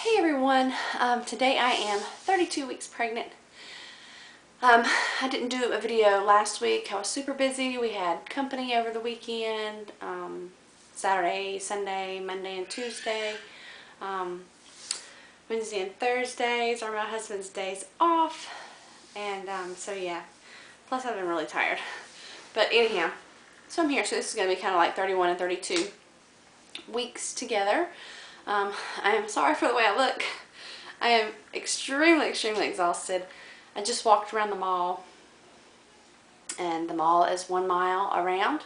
Hey everyone, today I am 32 weeks pregnant. I didn't do a video last week. I was super busy. We had company over the weekend, Saturday, Sunday, Monday and Tuesday. Wednesday and Thursdays are my husband's days off, and so yeah, plus I've been really tired. But anyhow, so I'm here. So this is going to be kind of like 31 and 32 weeks together. I am sorry for the way I look. I am extremely exhausted. I just walked around the mall, and the mall is 1 mile around,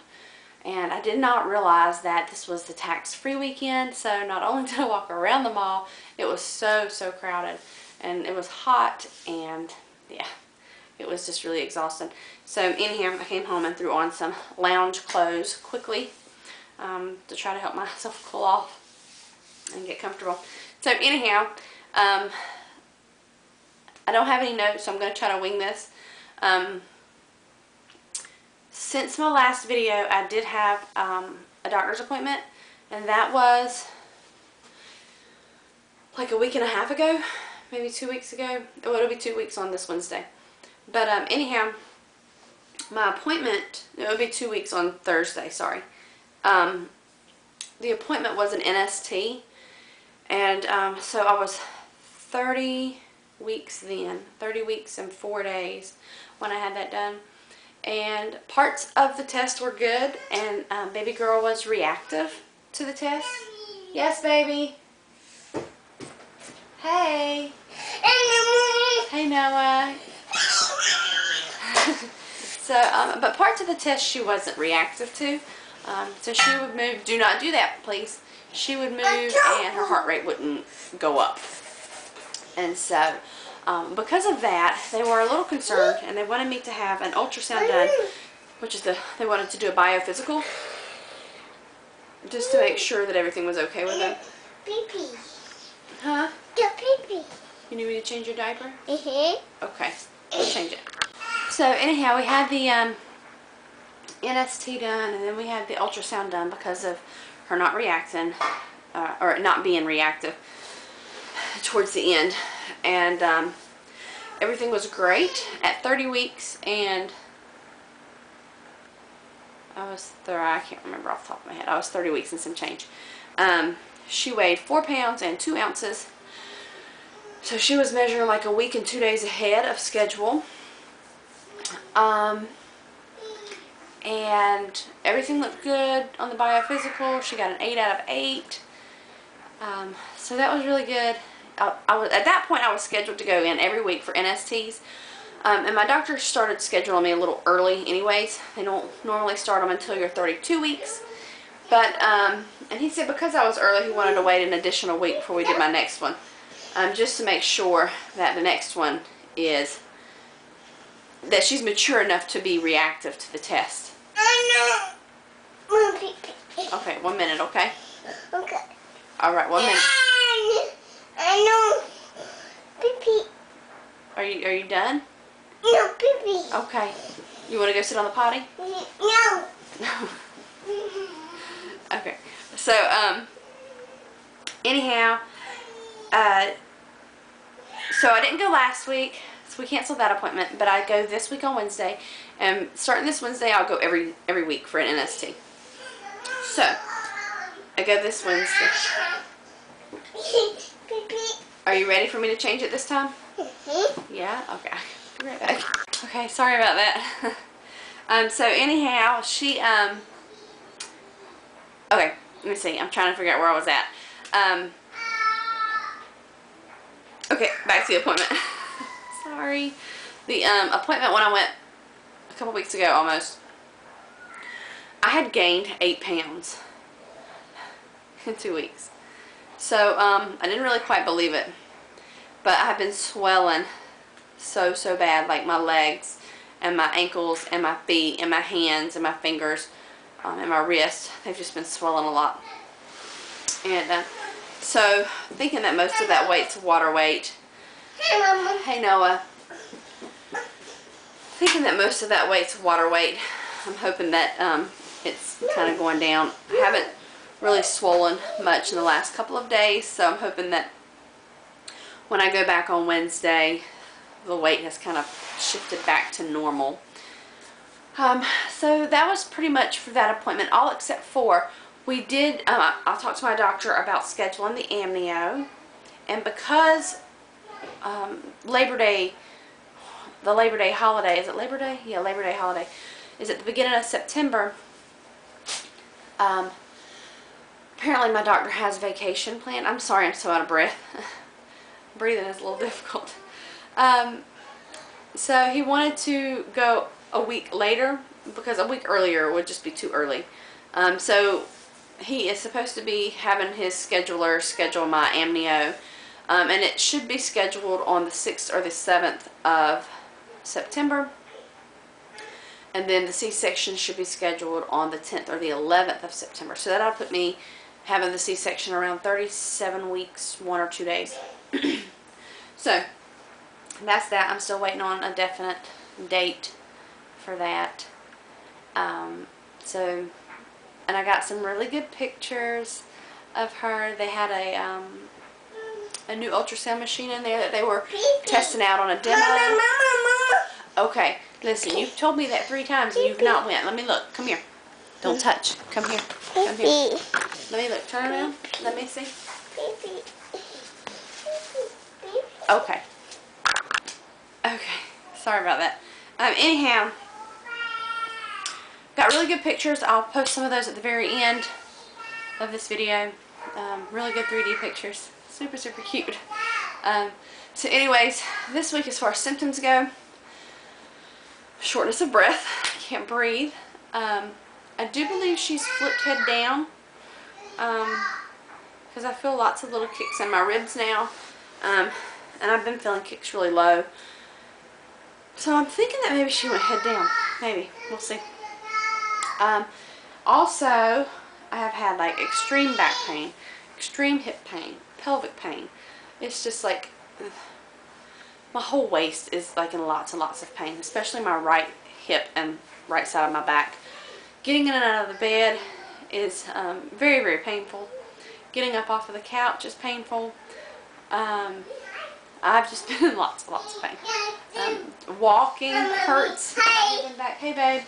and I did not realize that this was the tax-free weekend. So not only did I walk around the mall, it was so crowded, and it was hot, and yeah, it was just really exhausting. So in here, I came home and threw on some lounge clothes quickly to try to help myself cool off and get comfortable. So anyhow, I don't have any notes, so I'm going to try to wing this. Since my last video, I did have a doctor's appointment, and that was like a week and a half ago, maybe 2 weeks ago. Well, it'll be 2 weeks on this Wednesday. But anyhow, my appointment, it will be 2 weeks on Thursday, sorry. The appointment was an NST, and so I was 30 weeks then, 30 weeks and 4 days when I had that done. And parts of the test were good, and baby girl was reactive to the test. Yes, baby. Hey. Hey, Noah. So, but parts of the test she wasn't reactive to. So she would move. Do not do that, please. She would move, and her heart rate wouldn't go up. And so, because of that, they were a little concerned, and they wanted me to have an ultrasound done, which is they wanted to do a biophysical, just to make sure that everything was okay with them. Pee-pee. Huh? Pee-pee. You need me to change your diaper? Mm-hmm. Okay, I'll change it. So anyhow, we had the NST done, and then we had the ultrasound done because of her not reacting, or not being reactive towards the end. And everything was great at 30 weeks, and I can't remember off the top of my head. I was 30 weeks and some change. She weighed 4 pounds and 2 ounces. So she was measuring like a week and 2 days ahead of schedule. And everything looked good on the biophysical. She got an 8 out of 8. So that was really good. At that point, I was scheduled to go in every week for NSTs. And my doctor started scheduling me a little early anyways. They don't normally start them until you're 32 weeks. But, and he said because I was early, he wanted to wait an additional week before we did my next one. Just to make sure that the next one is, that she's mature enough to be reactive to the test. I know. Okay, 1 minute, okay? Okay. Alright, 1 minute. I know. Pee-pee. Are you done? No, pee-pee. Okay. You want to go sit on the potty? No. Okay. So, anyhow, so I didn't go last week, so we canceled that appointment, but I go this week on Wednesday, and starting this Wednesday, I'll go every week for an NST. So, I go this Wednesday. Are you ready for me to change it this time? Mm-hmm. Yeah? Okay. Be right back. Okay, sorry about that. So anyhow, she, okay, let me see. I'm trying to figure out where I was at. Okay, back to the appointment. Sorry. The appointment when I went a couple weeks ago almost, I had gained 8 pounds in 2 weeks. So, I didn't really quite believe it. But I have been swelling so bad, like my legs and my ankles and my feet and my hands and my fingers and my wrists. They've just been swelling a lot. And so, thinking that most of that weight's water weight. Hey, Mama. Hey, Noah. Thinking that most of that weight's water weight. I'm hoping that it's kind of going down. I haven't really swollen much in the last couple of days, so I'm hoping that when I go back on Wednesday, the weight has kind of shifted back to normal. So that was pretty much for that appointment, all except for we did, I talked to my doctor about scheduling the amnio, and because Labor Day, the Labor Day holiday, is it Labor Day? Yeah, Labor Day holiday is at the beginning of September. Apparently my doctor has vacation planned. I'm sorry, I'm so out of breath. Breathing is a little difficult. So he wanted to go a week later because a week earlier would just be too early. So he is supposed to be having his scheduler schedule my amnio, and it should be scheduled on the 6th or the 7th of September, and then the C-section should be scheduled on the 10th or the 11th of September. So that'll put me having the C-section around 37 weeks, 1 or 2 days. So that's that. I'm still waiting on a definite date for that. And I got some really good pictures of her. They had a new ultrasound machine in there that they were testing out on a demo. Okay, listen, you've told me that 3 times and you've not went. Let me look. Come here. Don't touch. Come here. Come here. Let me look. Turn around. Let me see. Okay. Okay. Sorry about that. Anyhow, got really good pictures. I'll post some of those at the very end of this video. Really good 3D pictures. Super, super cute. So anyways, this week as far as symptoms go, shortness of breath. Can't breathe. I do believe she's flipped head down, because I feel lots of little kicks in my ribs now, and I've been feeling kicks really low. So I'm thinking that maybe she went head down. Maybe. We'll see. Also, I have had like extreme back pain, extreme hip pain, pelvic pain. It's just like my whole waist is like in lots and lots of pain, especially my right hip and right side of my back. Getting in and out of the bed is very, very painful. Getting up off of the couch is painful. I've just been in lots and lots of pain. Walking hurts. Back. Hey, babe.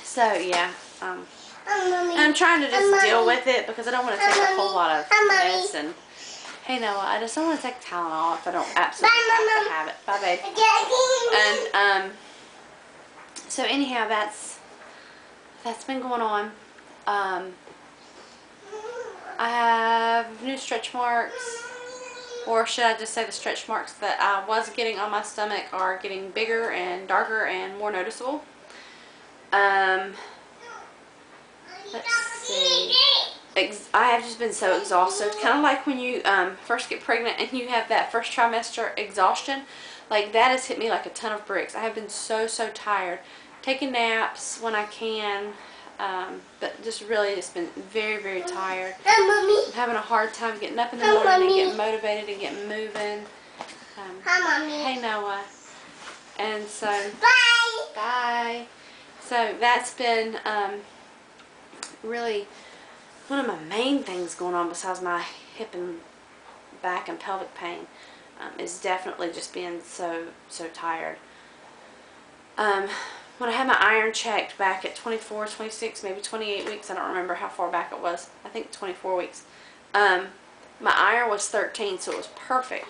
So yeah. I'm trying to just deal with it because I don't want to take a whole lot of medicine. Hey Noah, I just don't want to take Tylenol if I don't absolutely have to have it. Bye, babe. And so anyhow, that's been going on. I have new stretch marks, or should I just say the stretch marks that I was getting on my stomach are getting bigger and darker and more noticeable. Let's see. I have just been so exhausted. Kind of like when you first get pregnant and you have that first trimester exhaustion. Like that has hit me like a ton of bricks. I have been so tired. Taking naps when I can. But just really just been very tired. I'm having a hard time getting up in the morning and getting motivated and getting moving. Hey Noah. And so bye. So that's been really one of my main things going on besides my hip and back and pelvic pain, is definitely just being so tired. When I had my iron checked back at 24, 26, maybe 28 weeks, I don't remember how far back it was. I think 24 weeks. My iron was 13, so it was perfect.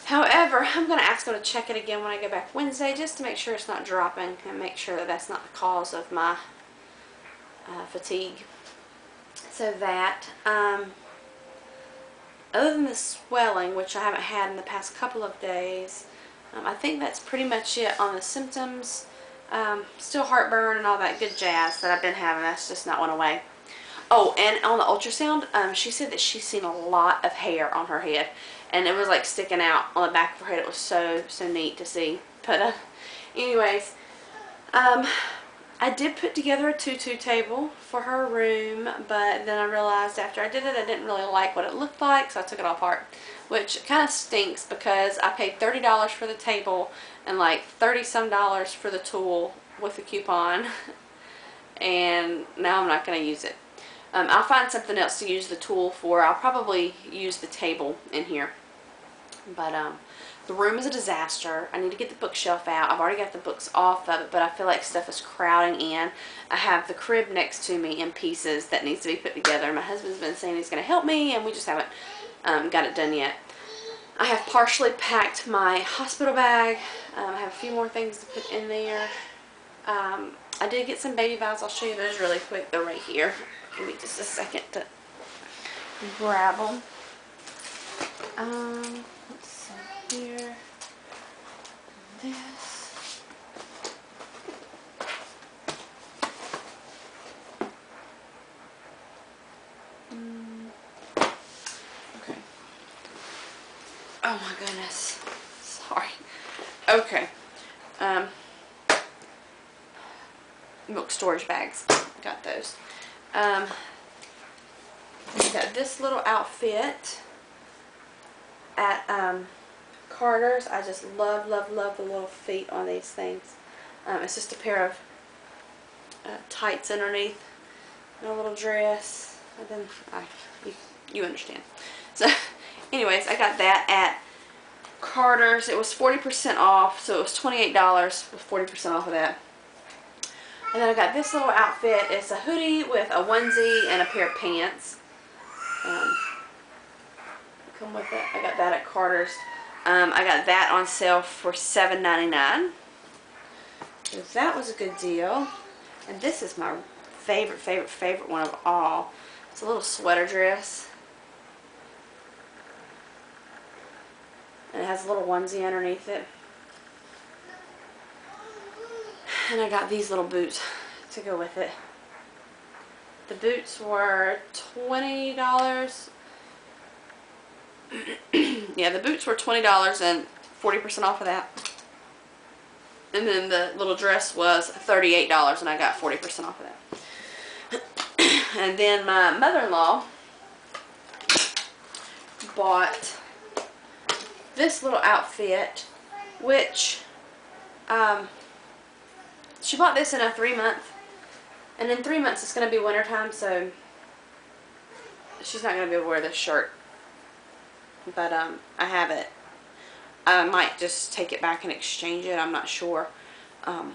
However, I'm going to ask them to check it again when I go back Wednesday just to make sure it's not dropping and make sure that that's not the cause of my fatigue. So that, other than the swelling, which I haven't had in the past couple of days, I think that's pretty much it on the symptoms. Still heartburn and all that good jazz that I've been having. That's just not went away. Oh, and on the ultrasound, she said that she's seen a lot of hair on her head. And it was like sticking out on the back of her head. It was so neat to see. But anyways, I did put together a tutu table for her room, but then I realized after I did it, I didn't really like what it looked like, so I took it all apart, which kind of stinks because I paid $30 for the table and like $30-some for the tool with the coupon, and now I'm not going to use it. I'll find something else to use the tool for. I'll probably use the table in here. But the room is a disaster. I need to get the bookshelf out. I've already got the books off of it, but I feel like stuff is crowding in. I have the crib next to me in pieces that needs to be put together. My husband's been saying he's going to help me, and we just haven't got it done yet. I have partially packed my hospital bag. I have a few more things to put in there. I did get some baby vials. I'll show you those really quick. They're right here. Give me just a second to grab them. Let's see here. This. Okay. Oh my goodness. Sorry. Okay. Milk storage bags. Got those. Got this little outfit at Carter's. I just love the little feet on these things. It's just a pair of tights underneath and a little dress. And then you understand. So anyways, I got that at Carter's. It was 40% off, so it was $28 with 40% off of that. And then I got this little outfit. It's a hoodie with a onesie and a pair of pants. Come with it. I got that at Carter's. I got that on sale for $7.99. So that was a good deal. And this is my favorite one of all. It's a little sweater dress. And it has a little onesie underneath it. And I got these little boots to go with it. The boots were $20. Yeah, the boots were $20 and 40% off of that. And then the little dress was $38 and I got 40% off of that. And then my mother-in-law bought this little outfit, which she bought this in a 3-month, and in 3 months it's going to be wintertime, so she's not going to be able to wear this shirt. But I have it. I might just take it back and exchange it. I'm not sure. But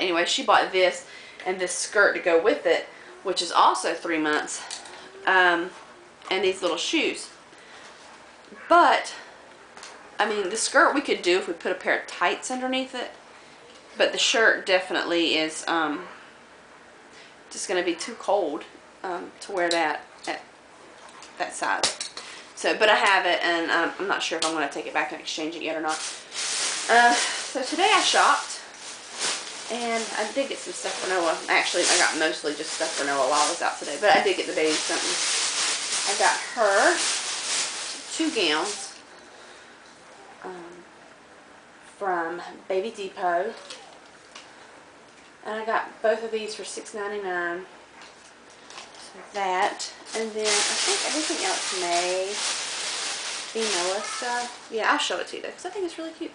anyway, she bought this and this skirt to go with it, which is also 3 months, and these little shoes. But I mean, the skirt we could do if we put a pair of tights underneath it, but the shirt definitely is just going to be too cold to wear that at that size. So, but I have it, and I'm not sure if I'm going to take it back and exchange it yet or not. So today I shopped, and I did get some stuff for Noah. Actually, I got mostly just stuff for Noah while I was out today, but I did get the baby something. I got her 2 gowns from Baby Depot, and I got both of these for $6.99. So that, and then I think everything else may be Noah stuff. Yeah, I'll show it to you though, because I think it's really cute.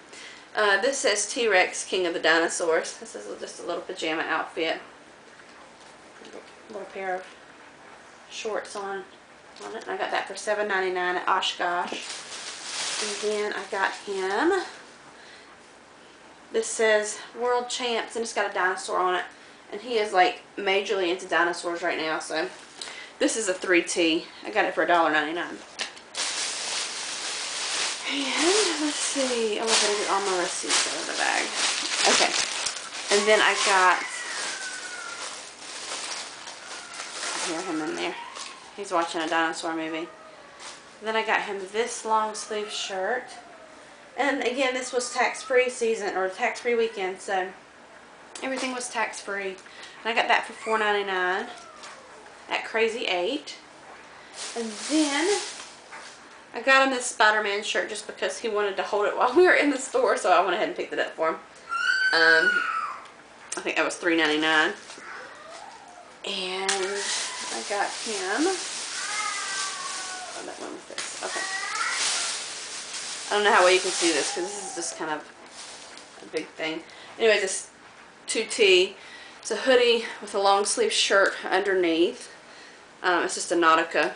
This says T-Rex, King of the Dinosaurs. This is just a little pajama outfit. A little pair of shorts on it. And I got that for $7.99 at Oshkosh. And then I got him. This says World Champs, and it's got a dinosaur on it. And he is like majorly into dinosaurs right now, so this is a 3T. I got it for $1.99. And let's see. Oh, I better get all my receipts out of the bag. Okay. And then I got, I hear him in there. He's watching a dinosaur movie. Then I got him this long sleeve shirt. And again, this was tax-free season, or tax-free weekend, so everything was tax-free. And I got that for $4.99 at Crazy 8. And then I got him this Spider-Man shirt just because he wanted to hold it while we were in the store, so I went ahead and picked it up for him. I think that was $3.99. And I got him, oh, that one with this, okay. I don't know how well you can see this because this is just kind of a big thing. Anyway, this 2T. It's a hoodie with a long sleeve shirt underneath. It's just a Nautica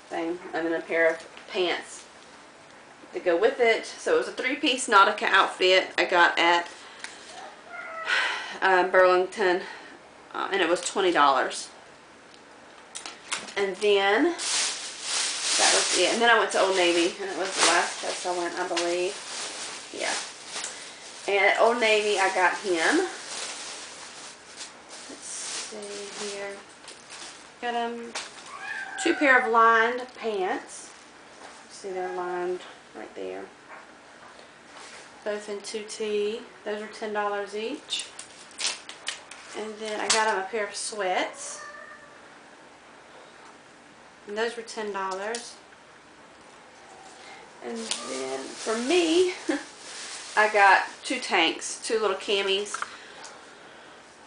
thing, and then a pair of pants to go with it. So it was a 3-piece Nautica outfit I got at Burlington, and it was $20. And then that was it. And then I went to Old Navy, and it was the last place I went, I believe. Yeah. And at Old Navy, I got him. Let's see here. Got him 2 pair of lined pants. See, they're lined right there. Both in 2T. Those are $10 each. And then I got him a pair of sweats. And those were $10. And then for me, I got 2 tanks, 2 little camis.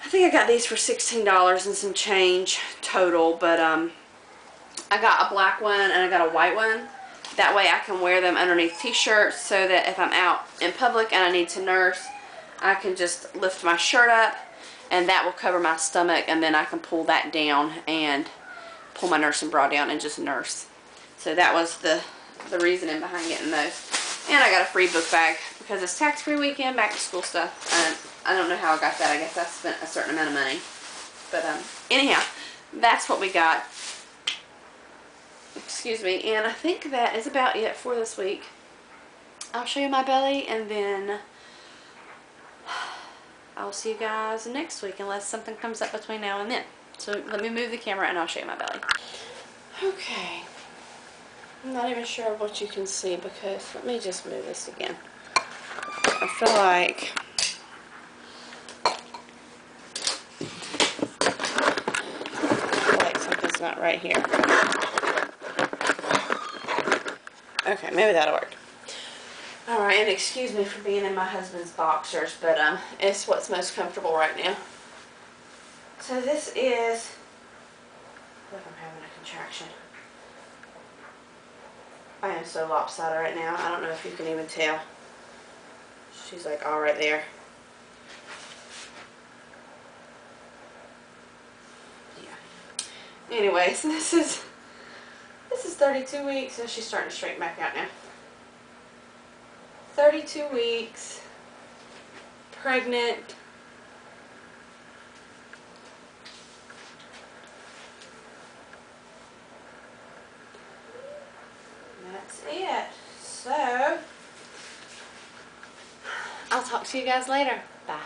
I think I got these for $16 and some change total, but I got a black one and I got a white one. That way I can wear them underneath t-shirts, so that if I'm out in public and I need to nurse, I can just lift my shirt up and that will cover my stomach, and then I can pull that down and pull my nursing bra down and just nurse. So that was the reasoning behind getting those. And I got a free book bag because it's tax-free weekend, back to school stuff. I don't know how I got that. I guess I spent a certain amount of money. But anyhow, that's what we got. Excuse me. And I think that is about it for this week. I'll show you my belly, and then I'll see you guys next week unless something comes up between now and then. So let me move the camera and I'll show you my belly. Okay. I'm not even sure what you can see because, let me just move this again. I feel like something's not right here. Okay, maybe that'll work. Alright, and excuse me for being in my husband's boxers, but it's what's most comfortable right now. So this is, look, I'm having a contraction. I am so lopsided right now. I don't know if you can even tell. She's like all right there. Yeah. Anyways, this is 32 weeks, and she's starting to straighten back out now. 32 weeks, pregnant. That's it. So, I'll talk to you guys later. Bye.